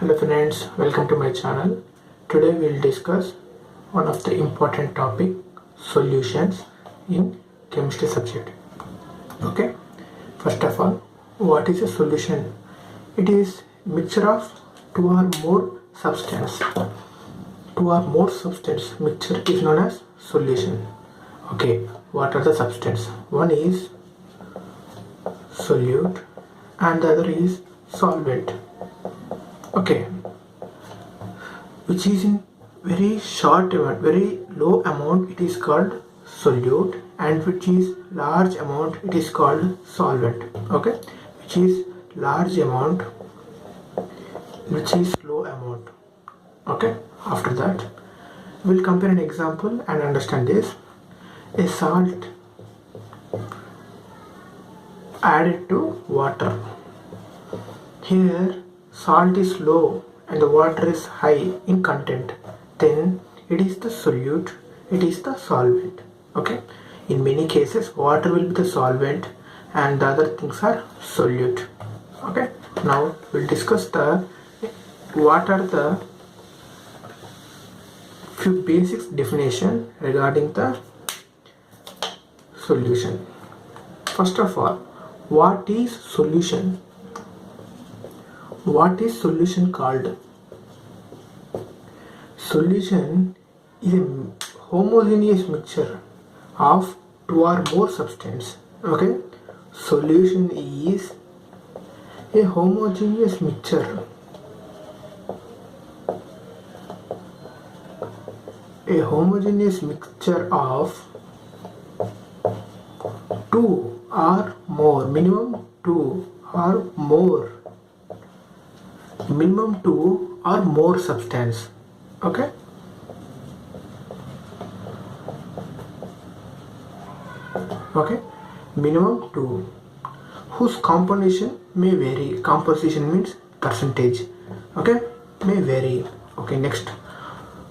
Hello friends, welcome to my channel. Today we will discuss one of the important topic, solutions in chemistry subject. Okay, first of all, what is a solution? It is mixture of two or more substance. Two or more substance mixture is known as solution. Okay, what are the substance? One is solute and the other is solvent. Okay, which is in very short amount, very low amount, it is called solute, and which is large amount, it is called solvent. Okay, which is large amount, which is low amount. Okay, after that we'll compare an example and understand this. A salt added to water. Here salt is low and the water is high in content, then it is the solute, it is the solvent. Okay, in many cases water will be the solvent and the other things are solute. Okay, now we'll discuss the what are the few basics definition regarding the solution. First of all, what is solution? What is solution called? Solution is a homogeneous mixture of two or more substances. Okay, solution is a homogeneous mixture. A homogeneous mixture of two or more, minimum two or more substance. Okay, minimum two, whose composition may vary. Composition means percentage. Okay, may vary. Okay, next,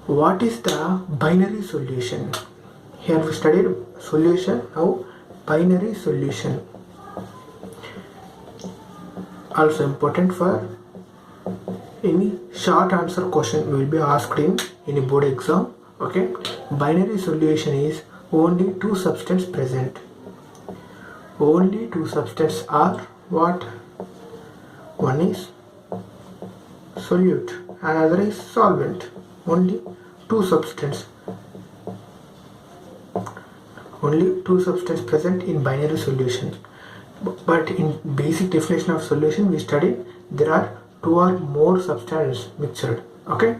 what is the binary solution? Here we studied solution, now binary solution, also important for any short answer question will be asked in any board exam. Okay, binary solution is only two substances present. Only two substances are what? One is solute and other is solvent. Only two substances. Only two substances present in binary solution. But in basic definition of solution we studied there are two or more substances mixed. Okay,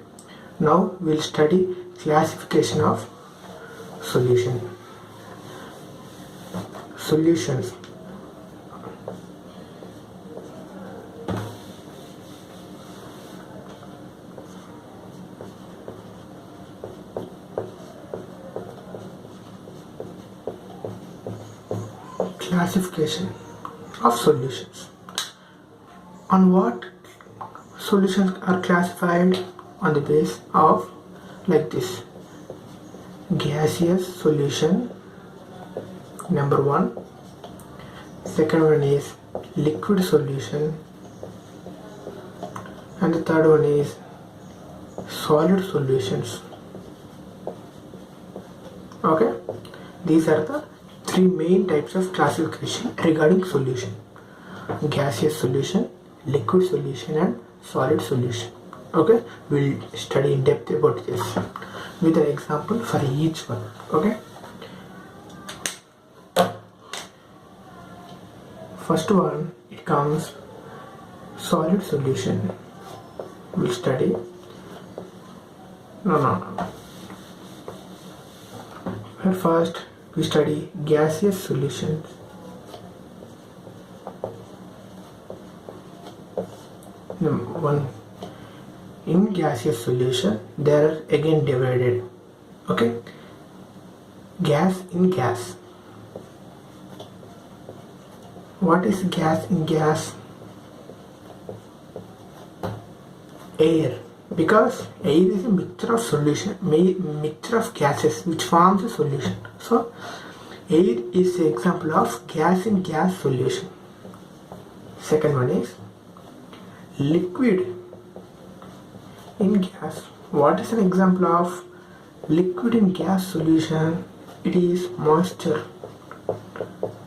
now we'll study classification of solution. Solutions. Classification of solutions. On what solutions are classified? On the basis of like this: gaseous solution, number one. Second one is liquid solution, and the third one is solid solutions. Okay, these are the three main types of classification regarding solution: gaseous solution, liquid solution and solid solution. Okay, we'll study in depth about this with an example for each one. Okay, first one, it comes solid solution. We'll study Here first we study gaseous solutions. Number one, in gaseous solution they are again divided. Okay, gas in gas. What is gas in gas? Air, because air is a mixture of solution, mixture of gases which forms a solution. So air is an example of gas in gas solution. Second one is liquid in gas. What is an example of liquid in gas solution? It is moisture,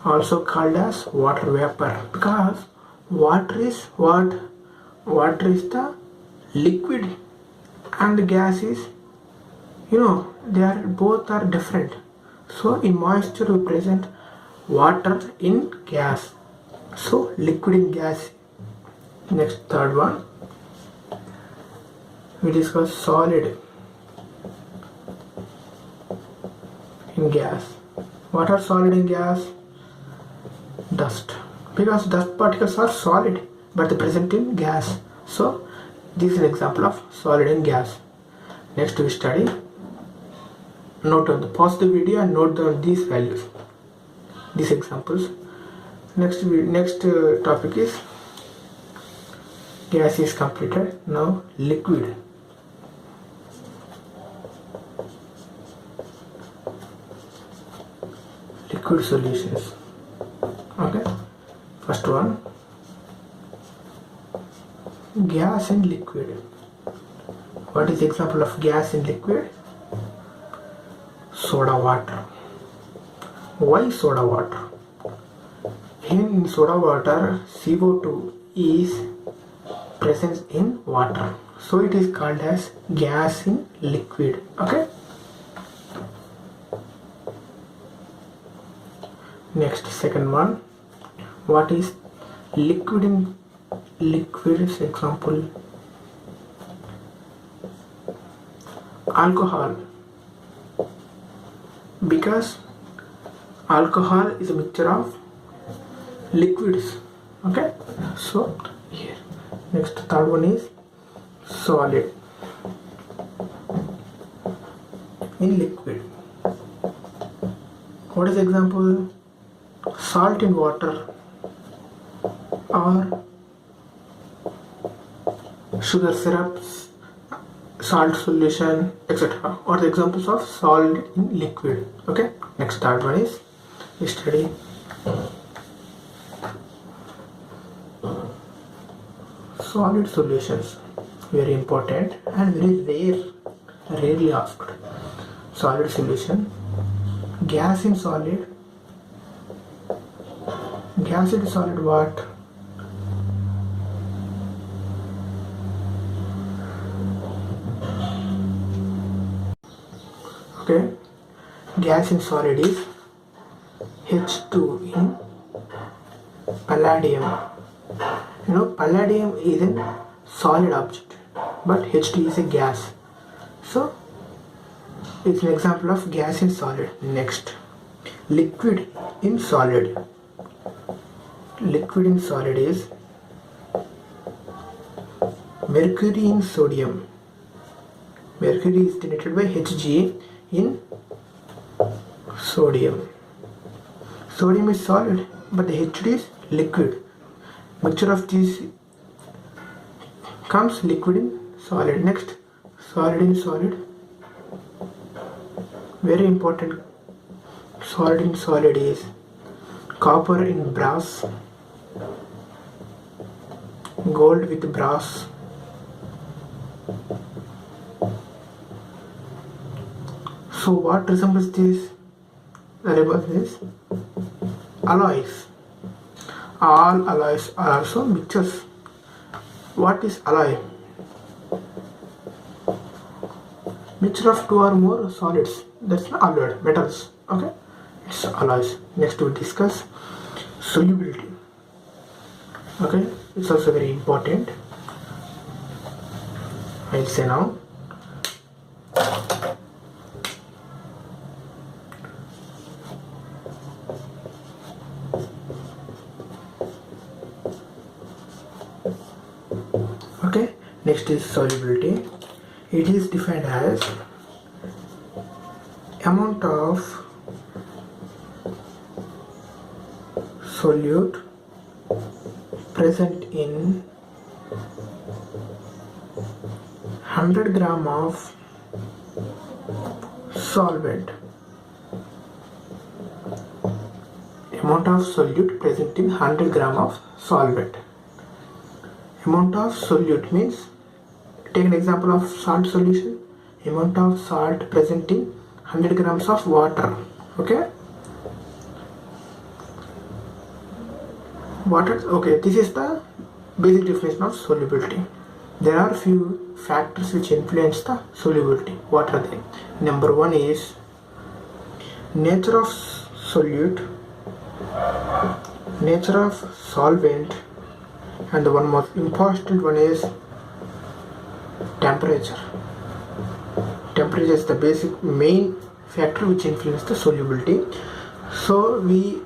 also called as water vapor, because water is what? Water is the liquid and the gas is, they are both are different. So in moisture we present water in gas, so liquid in gas. Next, third one, we discuss solid in gas. What are solid in gas? Dust, because dust particles are solid but they present in gas. So this is an example of solid in gas. Next we study, note on the pause the video and note down these values, these examples. Next topic is gas is completed. Now liquid. Liquid solutions. Okay, first one, gas in liquid. What is the example of gas in liquid? Soda water. Why soda water? In soda water, CO2 is present in water, so it is called as gas in liquid. Okay. Next, second one, what is liquid in liquid? Example, alcohol, because alcohol is a mixture of liquids. Okay, so here. Next, third one is solid in liquid. What is the example? Salt in water or sugar syrups, salt solution, etc. are the examples of solid in liquid. Okay. Next, third one is we study solid solutions. Very important and very rarely asked. Solid solution. Gas in solid. Gas in solid what? Okay, gas in solid is H2 in palladium. Palladium is a solid object, but H2 is a gas. So it's an example of gas in solid. Next, liquid in solid. Liquid in solid is mercury in sodium. Mercury is denoted by Hg in sodium. Sodium is solid, but the H2 is liquid. Mixture of these comes liquid in solid. Next, solid in solid. Very important. Solid in solid is copper in brass, gold with brass, so what resembles this? This alloys. All alloys are also mixtures. What is alloy? Mixture of two or more solids. That's the alloy, metals. Okay, it's alloys. Next we discuss solubility. Okay, it's also very important. I'll say now. Okay, next is solubility. It is defined as amount of solute present in 100 gram of solvent. Amount of solute present in 100 gram of solvent. Amount of solute means Take an example of salt solution. Amount of salt present in 100 grams of water. Okay. Water. Okay. This is the basic definition of solubility. There are few factors which influence the solubility. What are they? Number one is nature of solute, nature of solvent, and the one most important one is temperature. Temperature is the basic main factor which influences the solubility. So we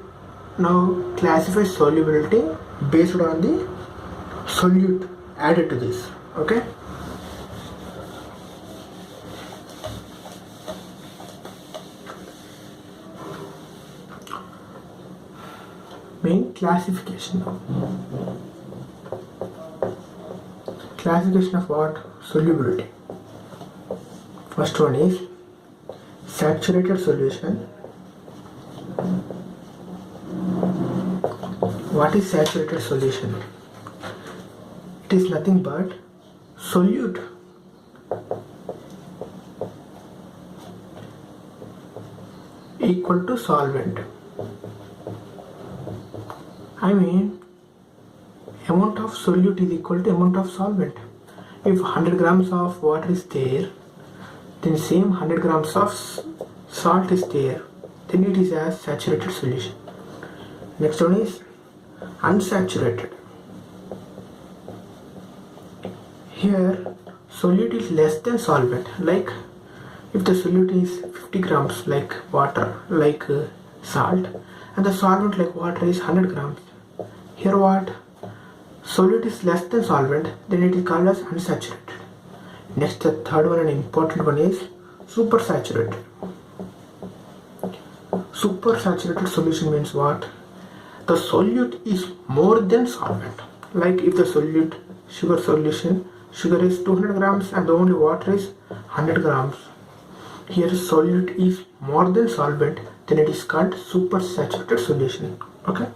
now classify solubility based on the solute added to this. Okay. Main classification of what? Solubility. First one is saturated solution. What is saturated solution? It is nothing but solute equal to solvent. I mean, amount of solute is equal to amount of solvent. If 100 grams of water is there, then same 100 grams of salt is there, then it is a saturated solution. Next one is unsaturated. Here solute is less than solvent. Like if the solute is 50 grams like water, like salt, and the solvent like water is 100 grams. Here what? Solute is less than solvent, then it is called as unsaturated. Next, the third one and important one is supersaturated. Supersaturated solution means what? The solute is more than solvent. Like if the solute, sugar solution, sugar is 200 grams and the only water is 100 grams. Here solute is more than solvent, then it is called supersaturated solution. Okay.